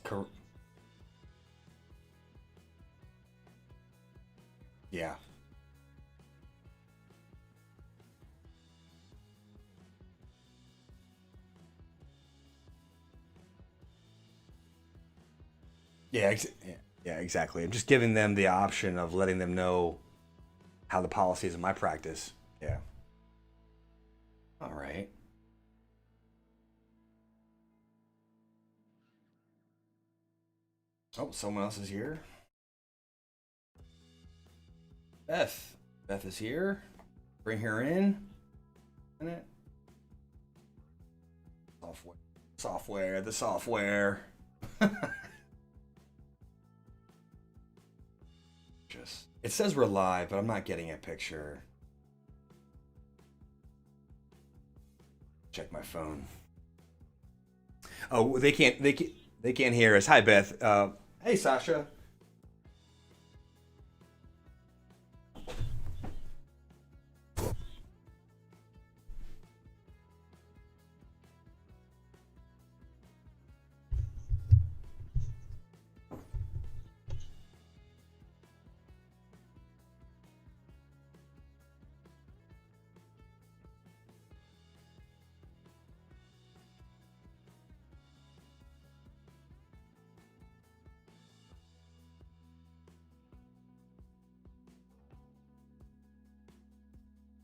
Cor- yeah. Yeah, exactly. I'm just giving them the option of letting them know how the policy is in my practice. Yeah. All right. Oh, someone else is here. Beth. Beth is here. Bring her in. Minute. Software. Software. The software. Just. It says we're live, but I'm not getting a picture. Check my phone. Oh, they can't. They can't hear us. Hi, Beth. Hey, Sasha.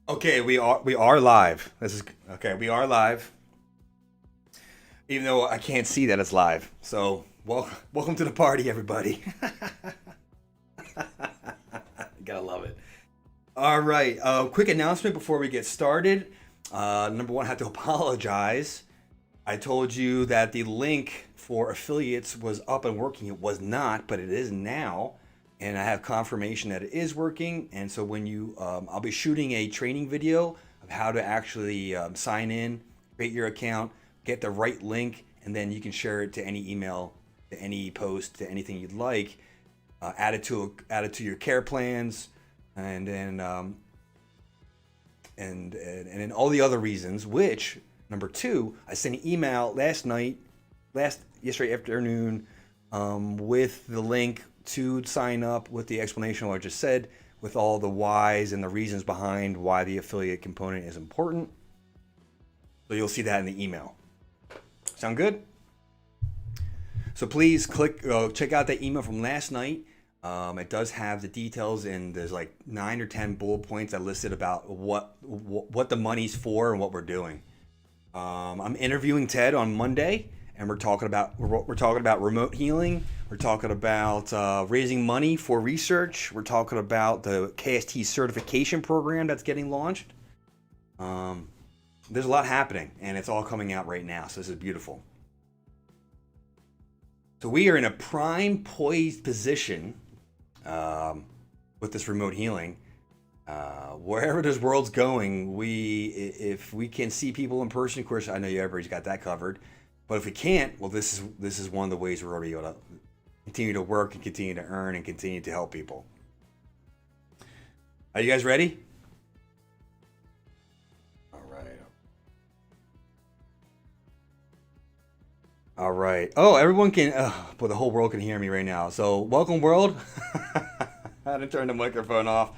Okay, we are live. This is okay. We are live, even though I can't see that it's live. So, welcome to the party, everybody. Gotta love it. All right. Quick announcement before we get started. Number one, I have to apologize. I told you that the link for affiliates was up and working. It was not, but it is now. And I have confirmation that it is working. And so when I'll be shooting a training video of how to actually sign in, create your account, get the right link, and then you can share it to any email, to any post, to anything you'd like. Add it to your care plans, and then and then all the other reasons. Which number two, I sent an email yesterday afternoon, with the link to sign up with the explanation of what I just said, with all the whys and the reasons behind why the affiliate component is important. So you'll see that in the email. Sound good? So please check out that email from last night. It does have the details, and there's like 9 or 10 bullet points I listed about what the money's for and what we're doing. I'm interviewing Ted on Monday, and we're talking about remote healing. We're talking about raising money for research. We're talking about the KST certification program that's getting launched. There's a lot happening, and it's all coming out right now. So this is beautiful. So we are in a prime poised position with this remote healing. Wherever this world's going, if we can see people in person, of course, I know everybody's got that covered. But if we can't, well, this is one of the ways we're going to be able to continue to work and continue to earn and continue to help people. Are you guys ready? All right. All right. Oh, everyone can. But the whole world can hear me right now. So welcome, world. I had to turn the microphone off.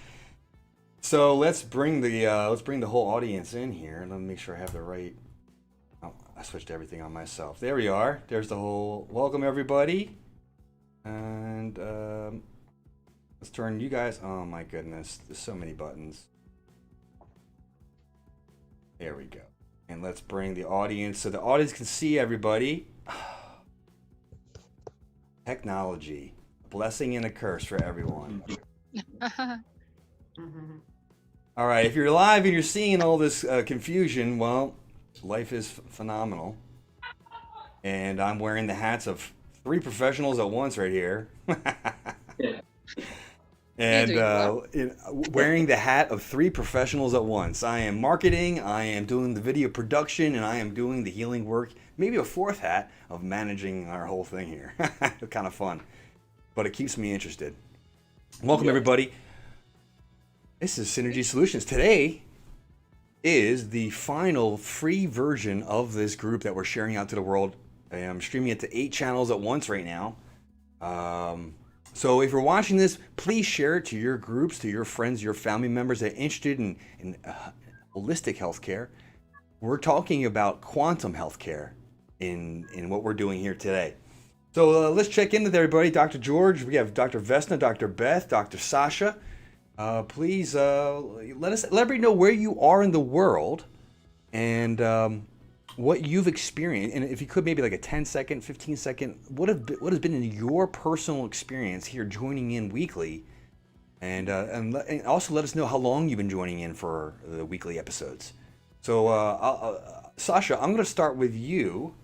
So let's bring the whole audience in here. Let me make sure I have the right. Oh, I switched everything on myself. There we are. There's the whole. Welcome, everybody. And let's turn you guys. Oh my goodness, there's so many buttons. There we go. And let's bring the audience so the audience can see everybody. Technology, a blessing and a curse for everyone. All right, if you're live and you're seeing all this confusion, well, life is phenomenal. And I'm wearing the hats of 3 professionals at once right here. And wearing the hat of 3 professionals at once. I am marketing, I am doing the video production, and I am doing the healing work. Maybe a 4th hat of managing our whole thing here. Kind of fun, but it keeps me interested. Welcome, everybody. This is Synergy Solutions. Today is the final free version of this group that we're sharing out to the world I am streaming it to 8 channels at once right now. So if you're watching this, please share it to your groups, to your friends, your family members that are interested in holistic healthcare. We're talking about quantum healthcare in what we're doing here today. So let's check in with everybody. Dr. George, we have Dr. Vesna, Dr. Beth, Dr. Sasha. Please let everybody know where you are in the world and what you've experienced. And if you could, maybe like a 10-second, 15-second, what has been in your personal experience here joining in weekly, and also let us know how long you've been joining in for the weekly episodes. So Sasha, I'm going to start with you.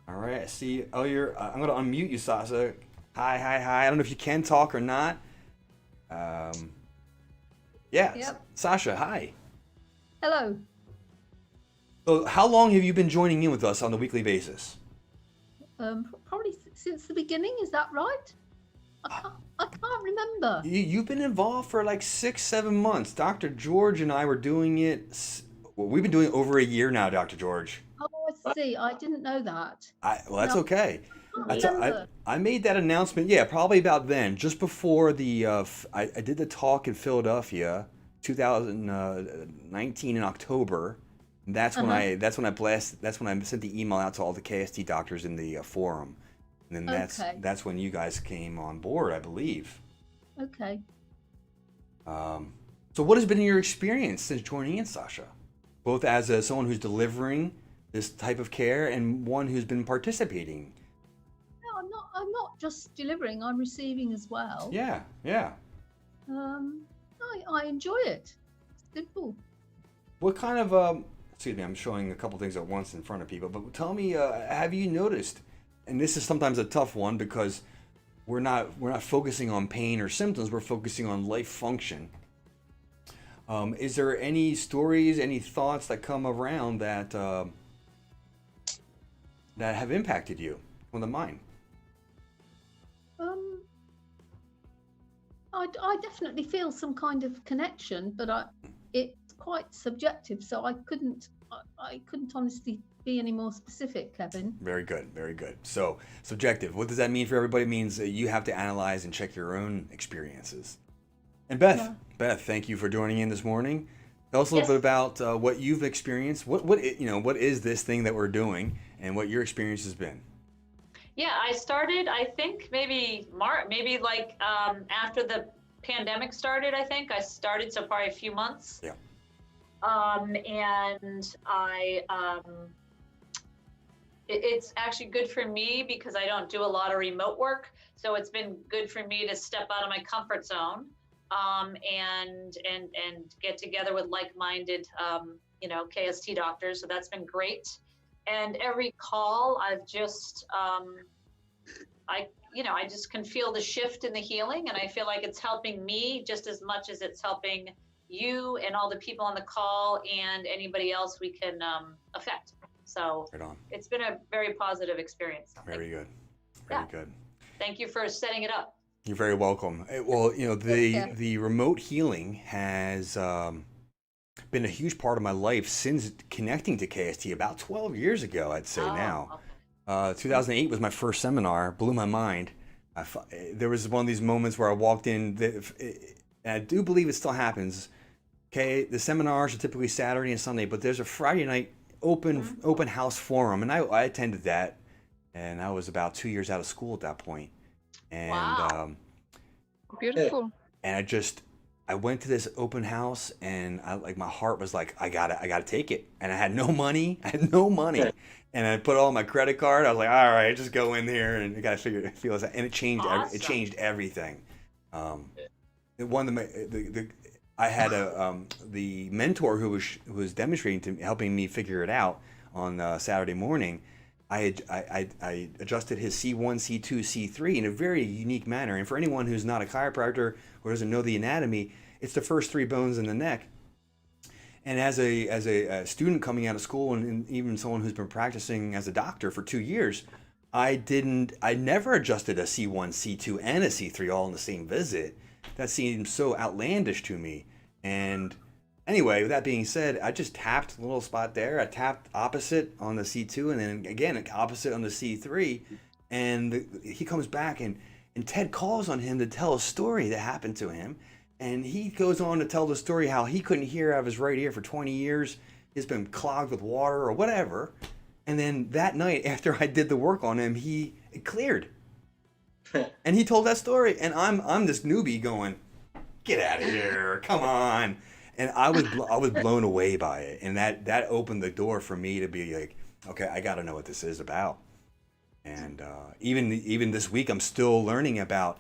All right, I see. Oh, I'm going to unmute you, Sasha. Hi. I don't know if you can talk or not. Yeah. Yep. Sasha, hi. Hello. So how long have you been joining in with us on a weekly basis? Probably since the beginning. Is that right? I can't remember. You've been involved for like 6-7 months. Dr. George and I were doing it. Well, we've been doing it over a year now, Dr. George. Oh, I see. I didn't know that. Well, that's okay. I made that announcement, probably about then, just before the I did the talk in Philadelphia, 2019 in October. That's when I sent the email out to all the KST doctors in the forum, and then that's when you guys came on board, I believe. Okay. So what has been your experience since joining in, Sasha? Both as someone who's delivering this type of care and one who's been participating. No, I'm not just delivering. I'm receiving as well. Yeah. I enjoy it. It's simple. What kind of excuse me, I'm showing a couple things at once in front of people, but tell me, have you noticed, and this is sometimes a tough one because we're not focusing on pain or symptoms, we're focusing on life function. Is there any stories, any thoughts that come around that that have impacted you on the mind? I definitely feel some kind of connection, but it's quite subjective, so I couldn't honestly be any more specific, Kevin. Very good. So subjective. What does that mean for everybody? It means that you have to analyze and check your own experiences. And Beth, thank you for joining in this morning. Tell us a little bit about what you've experienced. What is this thing that we're doing, and what your experience has been? Yeah, I started, I think maybe after the pandemic started, I started, so probably a few months. Yeah. And it's actually good for me because I don't do a lot of remote work. So it's been good for me to step out of my comfort zone, and get together with like-minded, KST doctors. So that's been great. And every call I've just, I just can feel the shift in the healing, and I feel like it's helping me just as much as it's helping you and all the people on the call and anybody else we can affect. So it's been a very positive experience. Very good. Good. Thank you for setting it up. You're very welcome. Well, the remote healing has been a huge part of my life since connecting to KST about 12 years ago, I'd say now. 2008 was my first seminar, blew my mind. There was one of these moments where I walked in, and I do believe it still happens. Okay, the seminars are typically Saturday and Sunday, but there's a Friday night open house forum, and I attended that, and I was about 2 years out of school at that point. And beautiful. And I went to this open house, and my heart was like, I gotta take it. And I had no money. And I put all my credit card. I was like, all right, just go in here and you gotta feel this. And it changed. Awesome. It changed everything. I had the mentor who was demonstrating to me, helping me figure it out on Saturday morning. I adjusted his C1, C2, C3 in a very unique manner. And for anyone who's not a chiropractor or doesn't know the anatomy, it's the first 3 bones in the neck. And as a student coming out of school, and even someone who's been practicing as a doctor for 2 years, I never adjusted a C1, C2, and a C3 all in the same visit. That seemed so outlandish to me. And Anyway, with that being said, I just tapped a little spot there. I tapped opposite on the C2 and then again opposite on the C3. And he comes back and Ted calls on him to tell a story that happened to him. And he goes on to tell the story how he couldn't hear out of his right ear for 20 years. He's been clogged with water or whatever. And then that night after I did the work on him, it cleared. And he told that story. And I'm this newbie going, get out of here, come on. And I was blown away by it. And that opened the door for me to be like, okay, I got to know what this is about. And even this week, I'm still learning about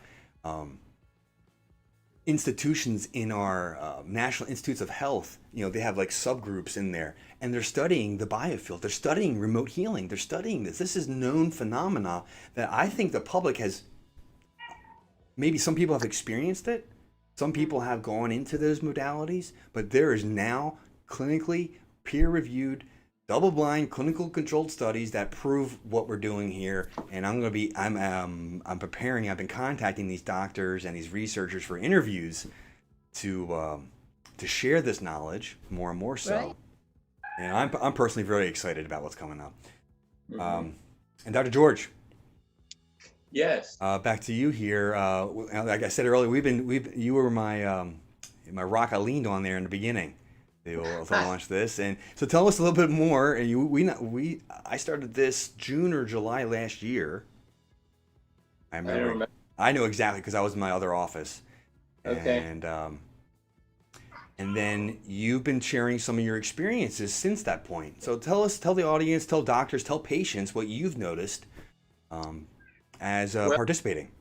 institutions in our National Institutes of Health. You know, they have like subgroups in there, and they're studying the biofield. They're studying remote healing. They're studying this. This is known phenomena that I think the public has. Maybe some people have experienced it. Some people have gone into those modalities, but there is now clinically peer-reviewed, double-blind, clinical controlled studies that prove what we're doing here. And I'm preparing. I've been contacting these doctors and these researchers for interviews to share this knowledge more and more so. Right. And I'm personally very excited about what's coming up. And Dr. George. Yes. Back to you here. Like I said earlier, you were my rock I leaned on there in the beginning to launch this, and so tell us a little bit more. And I started this June or July last year. I remember. I know exactly because I was in my other office. Okay. And then you've been sharing some of your experiences since that point. So tell the audience, tell doctors, tell patients what you've noticed. As participating.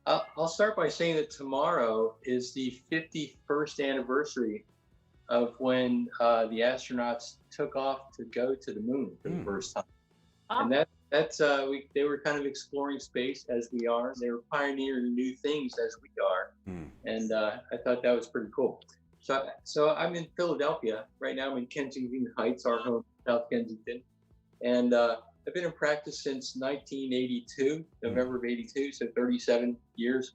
I'll start by saying that tomorrow is the 51st anniversary of when the astronauts took off to go to the moon for the first time. Oh. And they were kind of exploring space as we are. They were pioneering new things as we are. And I thought that was pretty cool. So I'm in Philadelphia right now. I'm in Kensington Heights, our home, South Kensington, and I've been in practice since 1982, November of 82, so 37 years.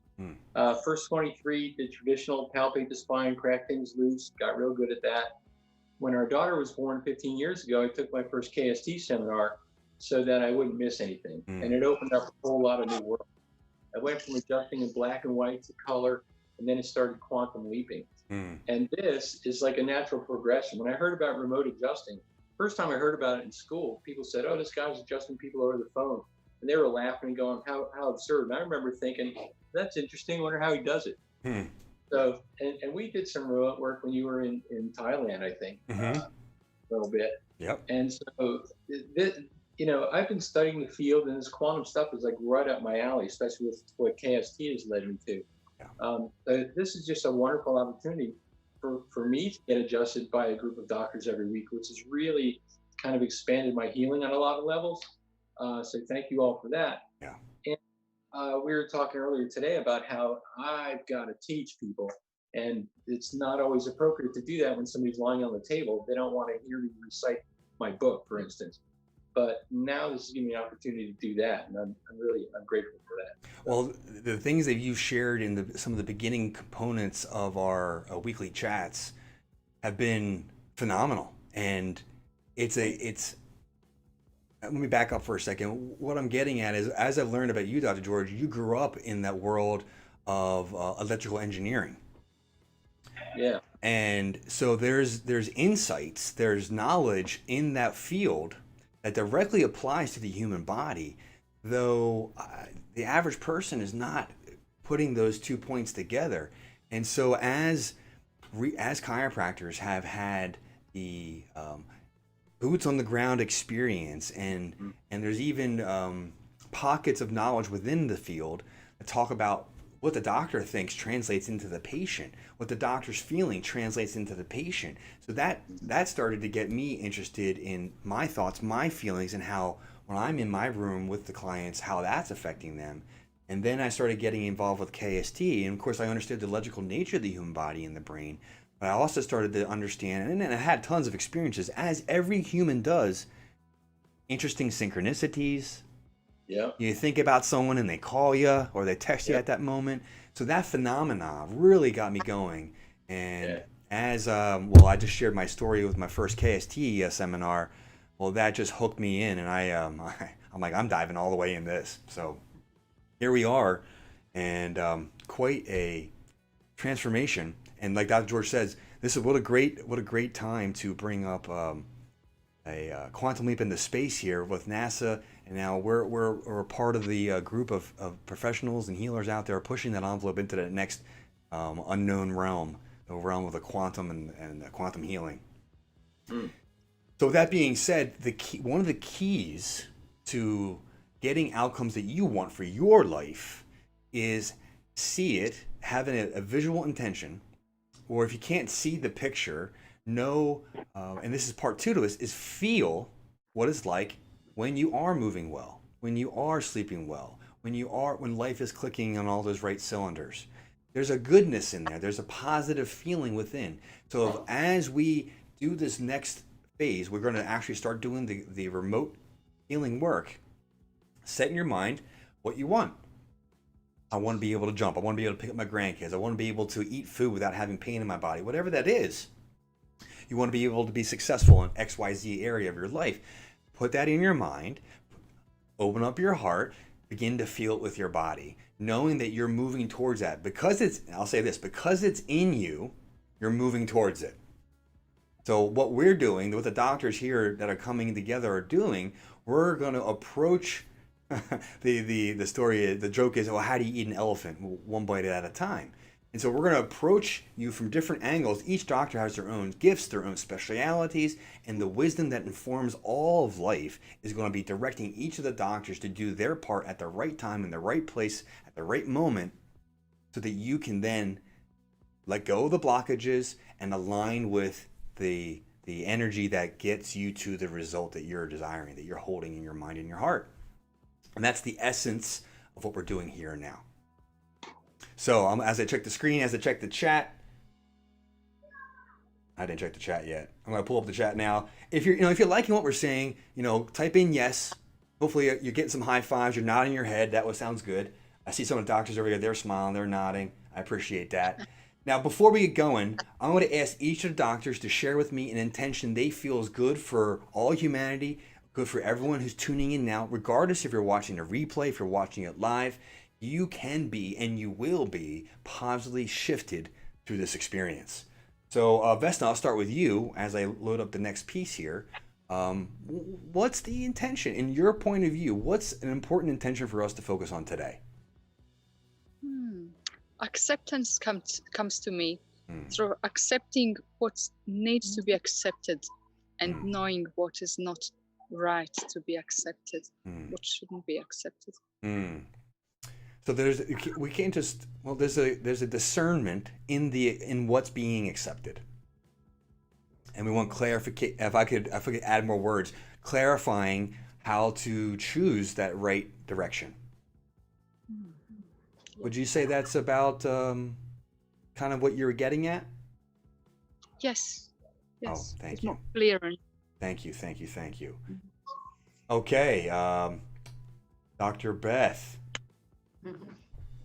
First 23 did traditional palpate the spine, crack things loose, got real good at that. When our daughter was born 15 years ago, I took my first KST seminar so that I wouldn't miss anything. And it opened up a whole lot of new world. I went from adjusting in black and white to color, and then it started quantum leaping. And this is like a natural progression. When I heard about remote adjusting, first time I heard about it in school, people said, oh, this guy's adjusting people over the phone. And they were laughing and going, how absurd. And I remember thinking, that's interesting. I wonder how he does it. So, and we did some remote work when you were in Thailand, I think, a little bit. Yep. And so, I've been studying the field, and this quantum stuff is like right up my alley, especially with what KST has led me to. So this is just a wonderful opportunity for me to get adjusted by a group of doctors every week, which has really kind of expanded my healing on a lot of levels. So thank you all for that. Yeah. And we were talking earlier today about how I've got to teach people, and it's not always appropriate to do that when somebody's lying on the table. They don't want to hear me recite my book, for instance. But now this is giving me an opportunity to do that, and I'm grateful for that. Well, the things that you've shared in some of the beginning components of our weekly chats have been phenomenal, and it's let me back up for a second. What I'm getting at is, as I've learned about you, Dr. George, you grew up in that world of electrical engineering. Yeah. And so there's insights, there's knowledge in that field that directly applies to the human body, though the average person is not putting those 2 points together. And so as chiropractors have had the boots on the ground experience, and there's even pockets of knowledge within the field that talk about what the doctor thinks translates into the patient, what the doctor's feeling translates into the patient. So that started to get me interested in my thoughts, my feelings, and how when I'm in my room with the clients, how that's affecting them. And then I started getting involved with KST, and of course I understood the electrical nature of the human body and the brain. But I also started to understand, and I had tons of experiences, as every human does, interesting synchronicities. Yeah. You think about someone and they call you or they text you at that moment. So that phenomena really got me going. And as well, I just shared my story with my first KST seminar. Well, that just hooked me in, and I'm like, I'm diving all the way in this. So here we are, and quite a transformation. And like Dr. George says, this is what a great time to bring up a quantum leap into space here with NASA. And now we're part of the group of professionals and healers out there pushing that envelope into the next unknown realm, the realm of the quantum and the quantum healing. Mm. So with that being said, one of the keys to getting outcomes that you want for your life is see it, having a visual intention, or if you can't see the picture, know, and this is part 2 to this, is feel what it's like when you are moving well, when you are sleeping well, when life is clicking on all those right cylinders. There's a goodness in there. There's a positive feeling within. So as we do this next phase, we're going to actually start doing the remote healing work. Set in your mind what you want. I want to be able to jump. I want to be able to pick up my grandkids. I want to be able to eat food without having pain in my body. Whatever that is. You want to be able to be successful in XYZ area of your life. Put that in your mind. Open up your heart. Begin to feel it with your body. Knowing that you're moving towards that. Because it's in you, you're moving towards it. So what we're doing, what the doctors here that are coming together are doing, we're going to approach the story. The joke is, well, how do you eat an elephant? Well, one bite at a time. And so we're going to approach you from different angles. Each doctor has their own gifts, their own specialities, and the wisdom that informs all of life is going to be directing each of the doctors to do their part at the right time, in the right place, at the right moment, so that you can then let go of the blockages and align with the energy that gets you to the result that you're desiring, that you're holding in your mind and your heart. And that's the essence of what we're doing here and now. So as I check the screen, as I check the chat, I didn't check the chat yet. I'm going to pull up the chat now. If you're liking what we're saying, type in yes. Hopefully you're getting some high fives. You're nodding your head. That sounds good. I see some of the doctors over here. They're smiling. They're nodding. I appreciate that. Now, before we get going, I'm going to ask each of the doctors to share with me an intention they feel is good for all humanity, good for everyone who's tuning in now, regardless if you're watching a replay, if you're watching it live. You can be and you will be positively shifted through this experience. So, Vesna, I'll start with you as I load up the next piece here. What's the intention? In your point of view, what's an important intention for us to focus on today? Acceptance comes to me through accepting what needs to be accepted and knowing what is not right to be accepted, what shouldn't be accepted. So there's a discernment in what's being accepted, and we want clarification. If I could add more words, clarifying how to choose that right direction. Would you say that's about kind of what you're getting at? Yes. Oh, thank you. More clearer. Thank you. Okay, Dr. Beth.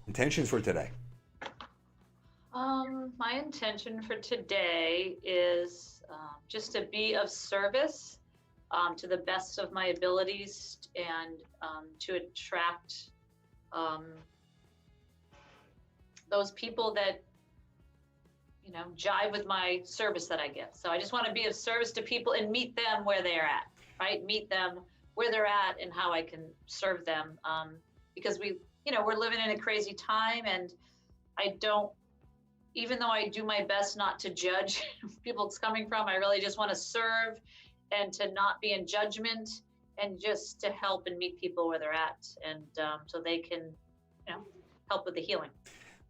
Intentions for today. My intention for today is just to be of service to the best of my abilities and to attract those people that jive with my service that I give. So I just want to be of service to people and meet them where they're at, right? Meet them where they're at and how I can serve them. Because we're living in a crazy time, and even though I do my best not to judge people it's coming from, I really just want to serve and to not be in judgment and just to help and meet people where they're at, and so they can, help with the healing.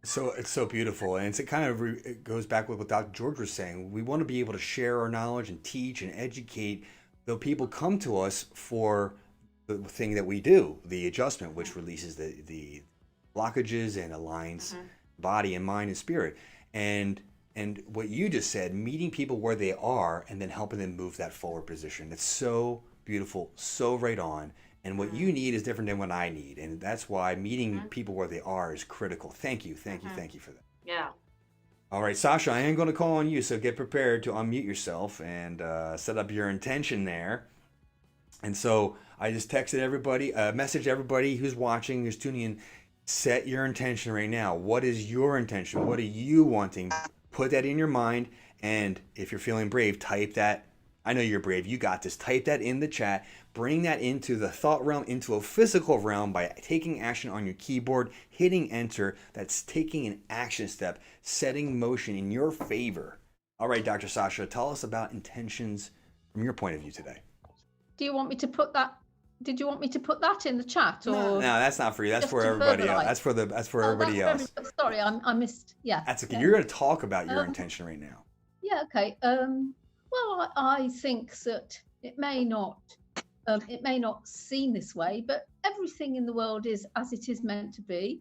So it's so beautiful, and it goes back with what Dr. George was saying. We want to be able to share our knowledge and teach and educate. Though people come to us for the thing that we do, the adjustment, which releases the blockages and aligns body and mind and spirit. And what you just said, meeting people where they are and then helping them move that forward position. It's so beautiful, so right on. And what you need is different than what I need. And that's why meeting people where they are is critical. Thank you for that. Yeah. All right, Sasha, I am going to call on you, so get prepared to unmute yourself and set up your intention there. And so I just texted everybody, messaged everybody who's watching, who's tuning in. Set your intention right now. What is your intention? What are you wanting? Put that in your mind. And if you're feeling brave, type that. I know you're brave. You got this. Type that in the chat. Bring that into the thought realm, into a physical realm by taking action on your keyboard, hitting enter. That's taking an action step, setting motion in your favor. All right, Dr. Sasha, tell us about intentions from your point of view today. Do you want me to put that? Did you want me to put that in the chat, or No, that's not for you. That's just for to everybody else. verbalize? That's for Oh, everybody that's else. for everybody. Sorry, I missed. Yeah. That's okay. yeah. You're going to talk about your intention right now. Yeah. Okay. Well, I think that it may not seem this way, but everything in the world is as it is meant to be.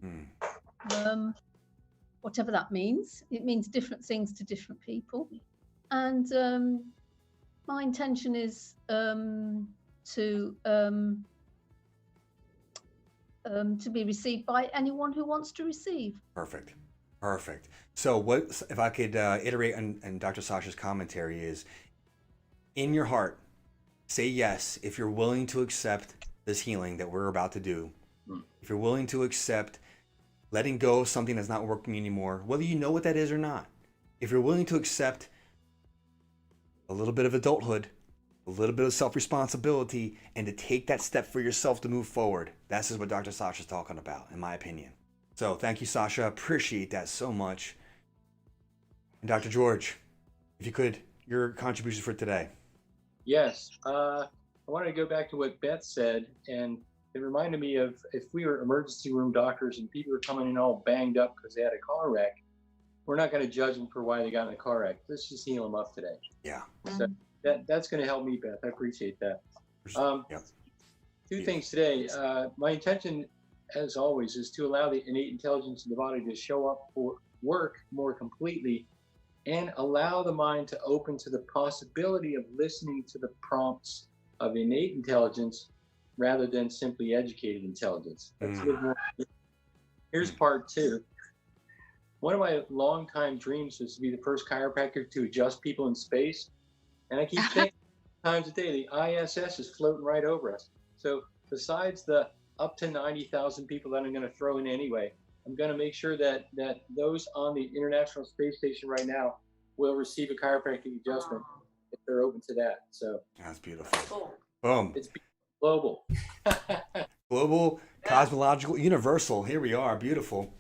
Whatever that means. It means different things to different people, and my intention is to be received by anyone who wants to receive. Perfect. So what, if I could iterate on Dr. Sasha's commentary, is in your heart, say yes if you're willing to accept this healing that we're about to do. If you're willing to accept letting go of something that's not working anymore, whether you know what that is or not. If you're willing to accept a little bit of adulthood, a little bit of self-responsibility, and to take that step for yourself to move forward. That's what Dr. Sasha's talking about, in my opinion. So thank you, Sasha. Appreciate that so much. And Dr. George, if you could, your contribution for today. Yes. I wanted to go back to what Beth said, and it reminded me of if we were emergency room doctors and people were coming in all banged up because they had a car wreck, we're not going to judge them for why they got in a car wreck. Let's just heal them up today. Yeah. So that's going to help me, Beth. I appreciate that. Yep. Two things today. My intention, as always, is to allow the innate intelligence in the body to show up for work more completely, and allow the mind to open to the possibility of listening to the prompts of innate intelligence rather than simply educated intelligence. That's a little more. Here's part two. One of my longtime dreams was to be the first chiropractor to adjust people in space. And I keep saying times a day, the ISS is floating right over us. So besides the up to 90,000 people that I'm going to throw in anyway, I'm going to make sure that those on the International Space Station right now will receive a chiropractic adjustment if they're open to that. So that's beautiful. Cool. Boom. It's global. Global, cosmological, universal. Here we are. Beautiful.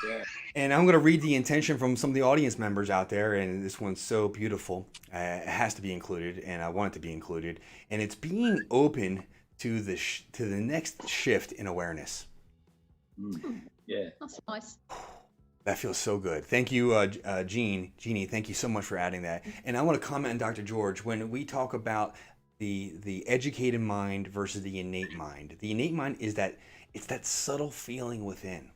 Yeah. And I'm going to read the intention from some of the audience members out there, and this one's so beautiful. It has to be included, and I want it to be included. And it's being open to the next shift in awareness. Yeah. That's nice. That feels so good. Thank you, Jeannie. Thank you so much for adding that. And I want to comment on Dr. George when we talk about the educated mind versus the innate mind. The innate mind is that it's that subtle feeling within.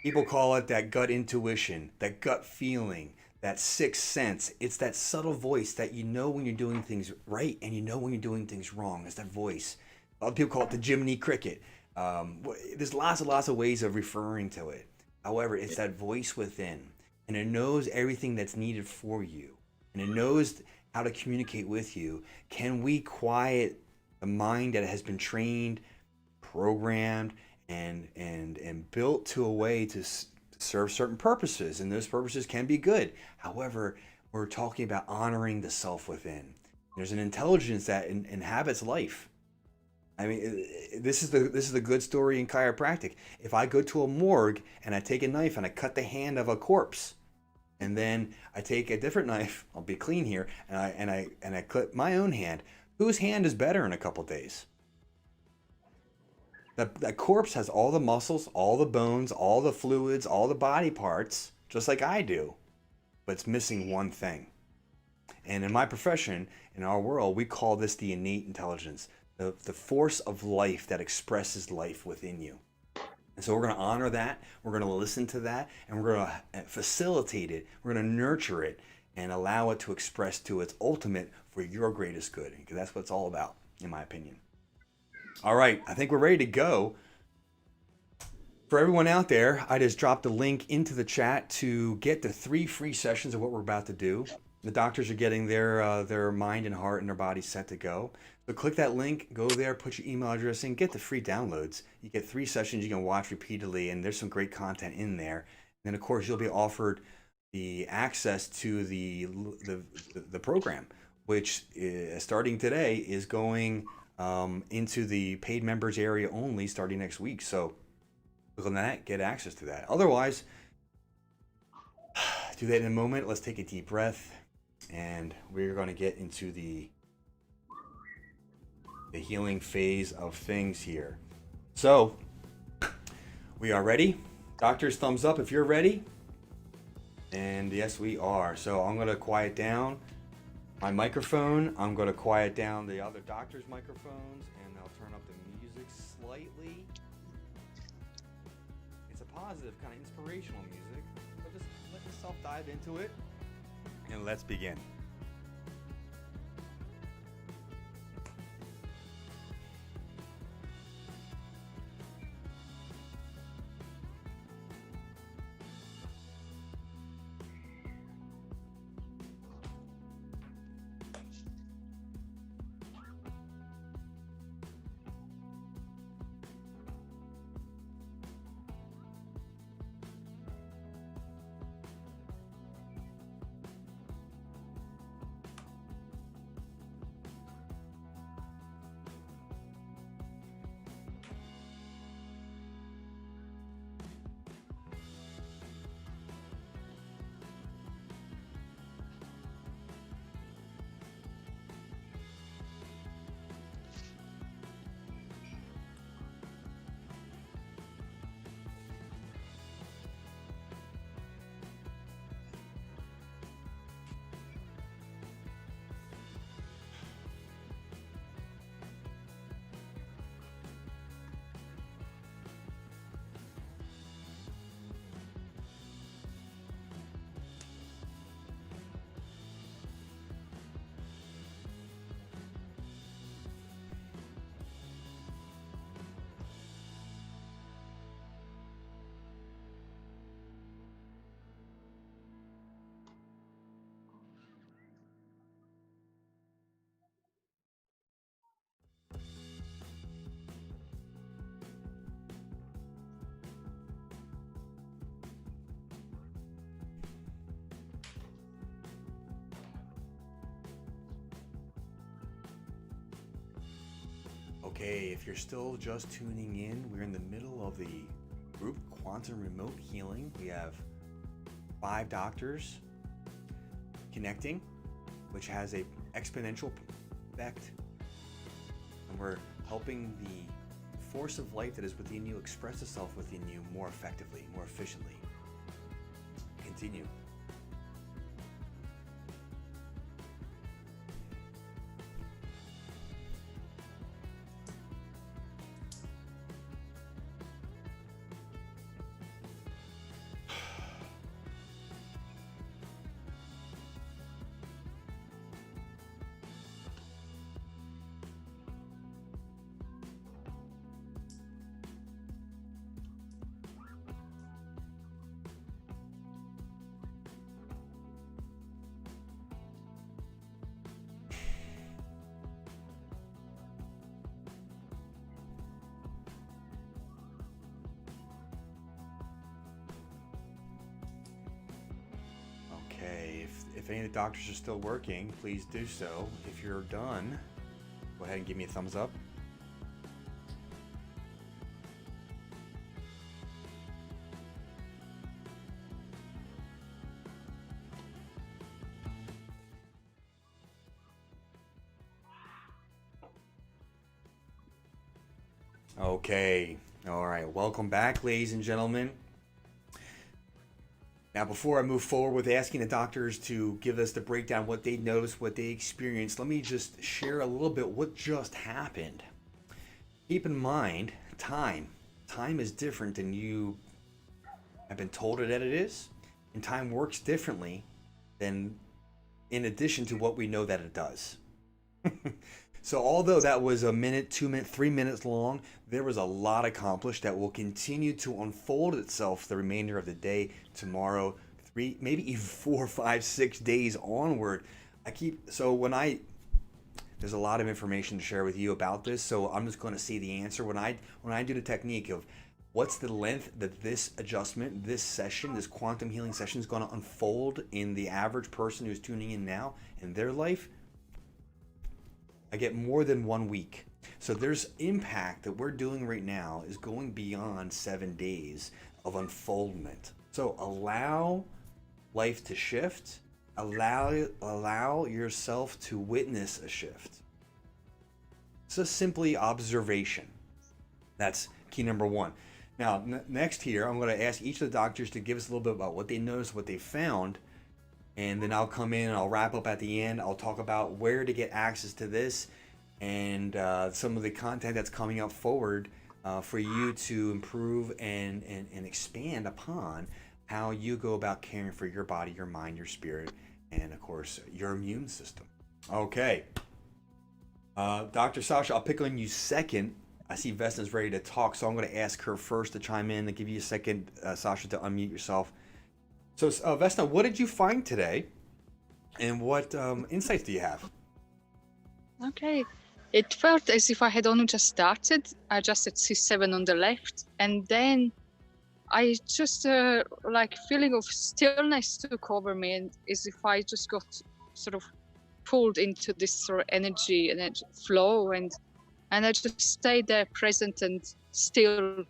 People call it that gut intuition, that gut feeling, that sixth sense. It's that subtle voice that you know when you're doing things right and you know when you're doing things wrong. It's that voice. Other people call it the Jiminy Cricket. There's lots of ways of referring to it. However, it's that voice within, and it knows everything that's needed for you, and it knows how to communicate with you. Can we quiet the mind that has been trained, programmed, and built to a way to serve certain purposes, and those purposes can be good. However, we're talking about honoring the self within. There's an intelligence that inhabits life. I mean, this is the good story in chiropractic. If I go to a morgue and I take a knife and I cut the hand of a corpse, and then I take a different knife, I'll be clean here, and I cut my own hand, whose hand is better in a couple days? That corpse has all the muscles, all the bones, all the fluids, all the body parts, just like I do, but it's missing one thing. And in my profession, in our world, we call this the innate intelligence, the force of life that expresses life within you. And so we're going to honor that, we're going to listen to that, and we're going to facilitate it, we're going to nurture it, and allow it to express to its ultimate for your greatest good, because that's what it's all about, in my opinion. All right, I think we're ready to go. For everyone out there, I just dropped a link into the chat to get the 3 free sessions of what we're about to do. The doctors are getting their mind and heart and their body set to go. So click that link, go there, put your email address in, get the free downloads. You get 3 sessions you can watch repeatedly, and there's some great content in there. And then, of course, you'll be offered the access to the program, which starting today is going into the paid members area only starting next week. So click on that, get access to that. Otherwise, do that in a moment. Let's take a deep breath, and we're going to get into the healing phase of things here. So we are ready. Doctors, thumbs up if you're ready. And yes, we are. So I'm going to quiet down my microphone. I'm going to quiet down the other doctors' microphones, and I'll turn up the music slightly. It's a positive, kind of inspirational music. So just let yourself dive into it, and let's begin. Okay, if you're still just tuning in, we're in the middle of the group Quantum Remote Healing. We have 5 doctors connecting, which has a exponential effect. And we're helping the force of life that is within you express itself within you more effectively, more efficiently. Continue. If any of the doctors are still working, please do so. If you're done, go ahead and give me a thumbs up. Okay, all right, welcome back, ladies and gentlemen. Now, before I move forward with asking the doctors to give us the breakdown, what they noticed, what they experienced, let me just share a little bit what just happened. Keep in mind, time is different than you have been told that it is, and time works differently than in addition to what we know that it does. So although that was a minute, 2 minutes, 3 minutes long, there was a lot accomplished that will continue to unfold itself the remainder of the day, tomorrow, 3, maybe even 4, 5, 6 days onward. There's a lot of information to share with you about this, so I'm just going to see the answer when I do the technique of what's the length that this adjustment, this session, this quantum healing session is going to unfold in the average person who's tuning in now in their life. I get more than 1 week. So there's impact that we're doing right now is going beyond 7 days of unfoldment. So allow life to shift. Allow yourself to witness a shift. So simply observation. That's key number 1. Now, next here, I'm going to ask each of the doctors to give us a little bit about what they noticed, what they found, and then I'll come in and I'll wrap up at the end. I'll talk about where to get access to this and some of the content that's coming up forward for you to improve and expand upon how you go about caring for your body, your mind, your spirit, and of course, your immune system. Okay. Dr. Sasha, I'll pick on you second. I see Vesna's ready to talk, so I'm going to ask her first to chime in and give you a second, Sasha, to unmute yourself. So, Vesna, what did you find today, and what insights do you have? Okay. It felt as if I had only just started. I adjusted C7 on the left, and then I just like feeling of stillness took over me, and as if I just got sort of pulled into this sort of energy flow, and I just stayed there present and still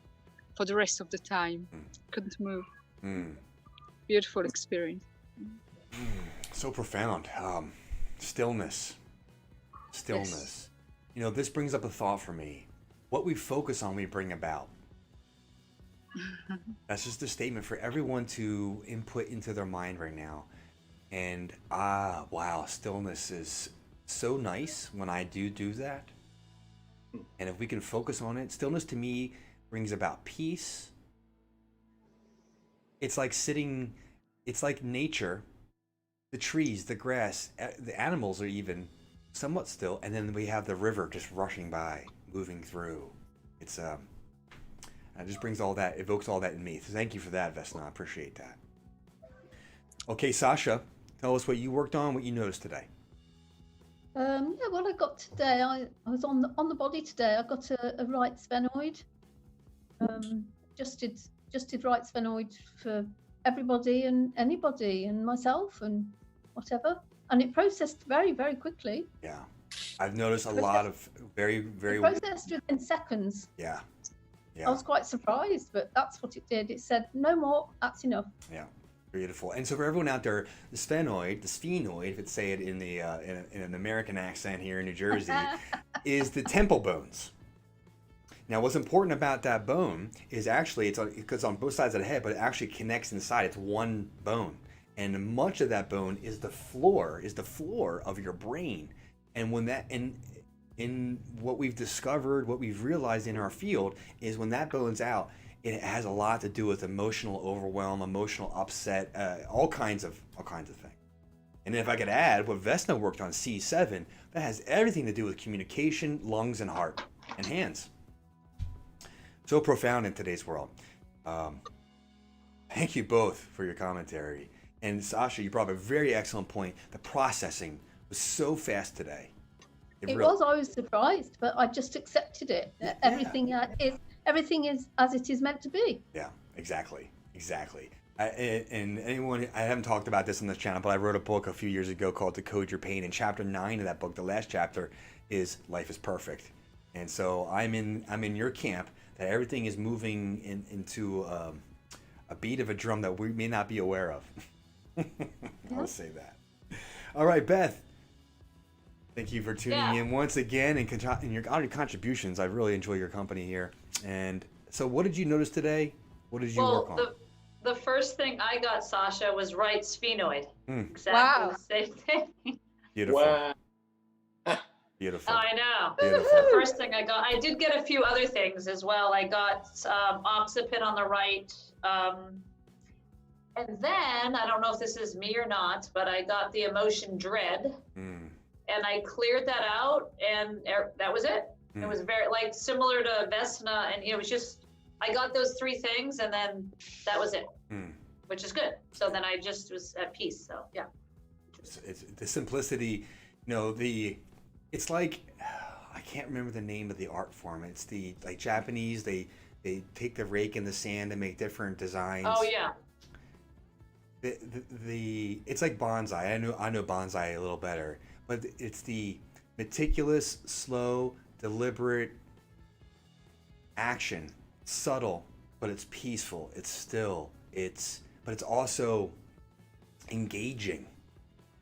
for the rest of the time. Couldn't move. Beautiful experience. So profound. Stillness. Yes. You know, this brings up a thought for me. What we focus on, we bring about. That's just a statement for everyone to input into their mind right now. And wow, stillness is so nice when I do that. And if we can focus on it, stillness to me brings about peace. It's like nature, the trees, the grass, the animals are even somewhat still, and then we have the river just rushing by, moving through. It's it just brings all that, evokes all that in me. So thank you for that, Vesna. I appreciate that. Okay, Sasha, tell us what you worked on, what you noticed today. Yeah, what I got today, I was on the body today. I got a right sphenoid. Just did right sphenoid for everybody and anybody and myself and whatever, and it processed very, very quickly. Yeah, I've noticed a lot of very, very. It processed within seconds. Yeah. I was quite surprised, but that's what it did. It said, "No more. That's enough." Yeah. Beautiful. And so for everyone out there, the sphenoid, if it's say it in the in an American accent here in New Jersey, is the temple bones. Now, what's important about that bone is actually it's on both sides of the head, but it actually connects inside. It's one bone, and much of that bone is the floor of your brain. And when that in what we've discovered, what we've realized in our field is when that bone's out, it has a lot to do with emotional overwhelm, emotional upset, all kinds of things. And if I could add what Vesna worked on, C7, that has everything to do with communication, lungs, and heart, and hands. So profound in today's world. Thank you both for your commentary. And Sasha, you brought up a very excellent point. The processing was so fast today. I was surprised, but I just accepted it. Yeah. Everything is as it is meant to be. Yeah, exactly. And anyone, I haven't talked about this on this channel, but I wrote a book a few years ago called Decode Your Pain. And chapter 9 of that book, the last chapter, is Life is Perfect. And so I'm in your camp that everything is moving into a beat of a drum that we may not be aware of. I'll say that. All right, Beth. Thank you for tuning in once again and your contributions. I really enjoy your company here. And so what did you notice today? What did you work on? The first thing I got, Sasha, was right sphenoid. Wow. The same thing. Beautiful. Wow. Beautiful. I know. Beautiful. The first thing I got. I did get a few other things as well. I got occiput on the right. And then, I don't know if this is me or not, but I got the emotion dread. and I cleared that out, and that was it. It was very like similar to Vesna, and it was just I got those three things, and then that was it, which is good. So then I just was at peace. So yeah, it's the simplicity, it's like I can't remember the name of the art form. It's the like Japanese. They take the rake in the sand and make different designs. oh yeah, It's like bonsai. I know bonsai a little better, but it's the meticulous, slow, deliberate action, subtle, but it's peaceful. It's still. But it's also engaging,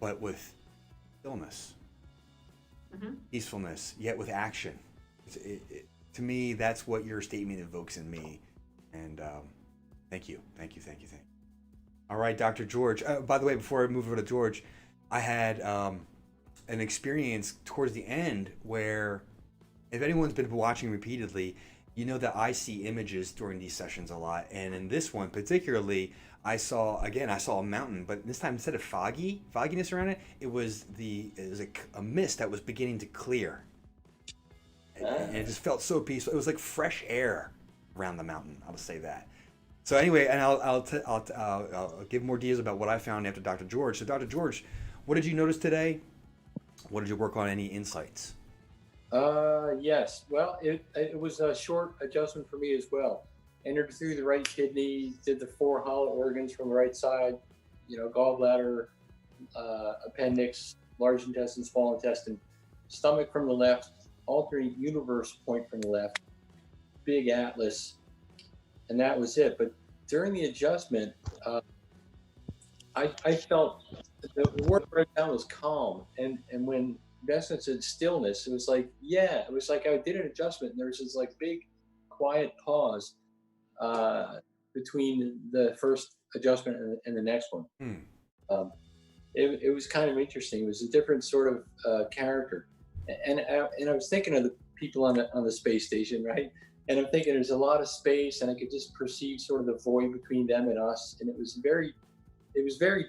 but with stillness, peacefulness, yet with action. To me, that's what your statement evokes in me. And thank you. All right, Dr. George. By the way, before I move over to George, I had an experience towards the end where, if anyone's been watching repeatedly, you know that I see images during these sessions a lot. And in this one particularly, I saw a mountain, but this time instead of fogginess around it, it was a mist that was beginning to clear. And it just felt so peaceful. It was like fresh air around the mountain. I'll say that. So anyway, and I'll give more details about what I found after Dr. George. So Dr. George, what did you notice today? What did you work on? Any insights? Yes. Well, it was a short adjustment for me as well. Entered through the right kidney, did the 4 hollow organs from the right side, gallbladder, appendix, large intestine, small intestine, stomach from the left, alternate universe point from the left, big atlas, and that was it. But during the adjustment, I felt the word right down was calm, and when Vesna said stillness, it was like I did an adjustment, and there was this like big quiet pause between the first adjustment and the next one. It was kind of interesting. It was a different sort of character, and I was thinking of the people on the space station, right? And I'm thinking there's a lot of space, and I could just perceive sort of the void between them and us, and it was very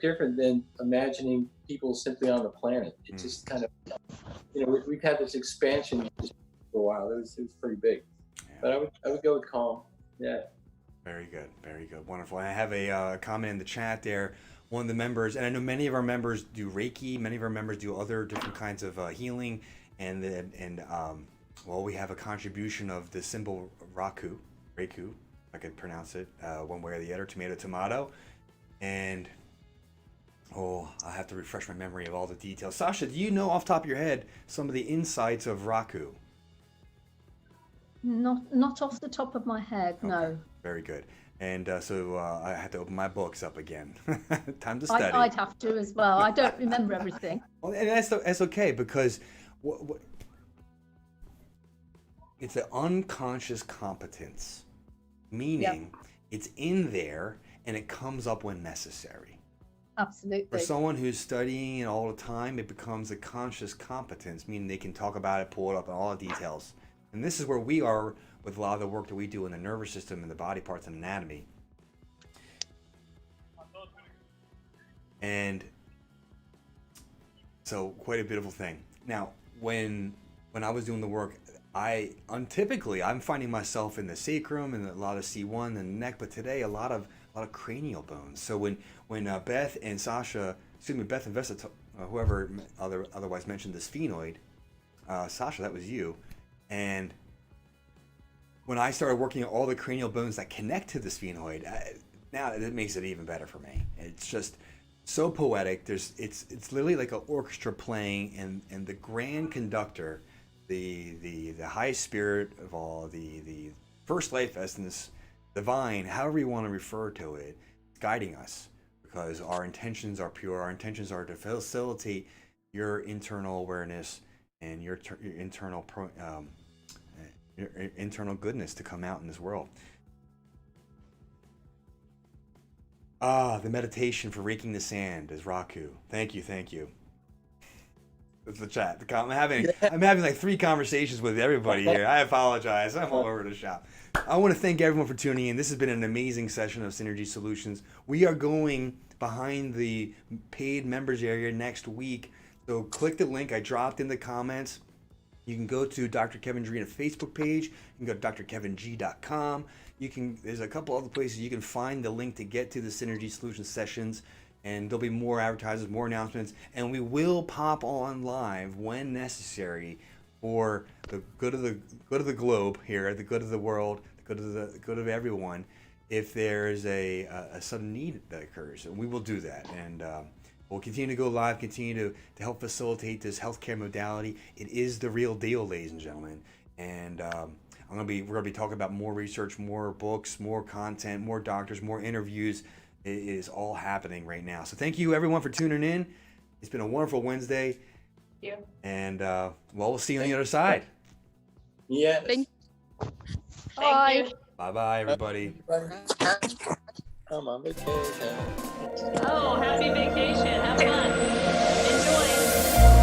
different than imagining people simply on the planet. It just kind of, we've had this expansion for a while. It was pretty big, but I would go with calm. Yeah. Very good, wonderful. I have a comment in the chat there. One of the members, and I know many of our members do Reiki. Many of our members do other different kinds of healing, and we have a contribution of the symbol Reiku, if I could pronounce it one way or the other, tomato. And I have to refresh my memory of all the details. Sasha, do you know off the top of your head some of the insights of Reiku? Not off the top of my head, okay. No. Very good. And so I had to open my books up again. Time to study. I'd have to as well. I don't remember everything. Well, and that's okay, because it's an unconscious competence, meaning it's in there and it comes up when necessary. Absolutely. For someone who's studying it all the time, it becomes a conscious competence, meaning they can talk about it, pull it up in all the details. And this is where we are with a lot of the work that we do in the nervous system and the body parts and anatomy. And so quite a beautiful thing. Now, when I was doing the work, I'm finding myself in the sacrum and a lot of C1 and the neck, but today a lot of cranial bones. So when Beth and Vesta, whoever otherwise mentioned the sphenoid, Sasha, that was you. And when I started working on all the cranial bones that connect to the sphenoid, now it makes it even better for me. It's just so poetic. It's literally like an orchestra playing, and the grand conductor, the high spirit of all, the first life essence, divine, however you want to refer to it, guiding us, because our intentions are pure. Our intentions are to facilitate your internal awareness and your internal goodness to come out in this world. The meditation for raking the sand is Reiku. Thank you. That's the chat. I'm having like 3 conversations with everybody here. I apologize. I'm all over the shop. I want to thank everyone for tuning in. This has been an amazing session of Synergy Solutions. We are going behind the paid members area next week So click the link I dropped in the comments. You can go to Dr. Kevin Drina Facebook page. You can go to drkeving.com. There's a couple other places you can find the link to get to the Synergy Solutions sessions, and there'll be more advertisements, more announcements, and we will pop on live when necessary for the good of the globe here, the good of the world, the good of everyone. If there's a sudden need that occurs, and we will do that, and we'll continue to go live, continue to help facilitate this healthcare modality. It is the real deal, ladies and gentlemen. And we're gonna be talking about more research, more books, more content, more doctors, more interviews. It is all happening right now. So thank you everyone for tuning in. It's been a wonderful Wednesday. Thank you. And we'll see you on the other side. Yes. Thank Bye. you. Bye everybody. I'm on vacation. Oh, happy vacation. Have fun. Enjoy.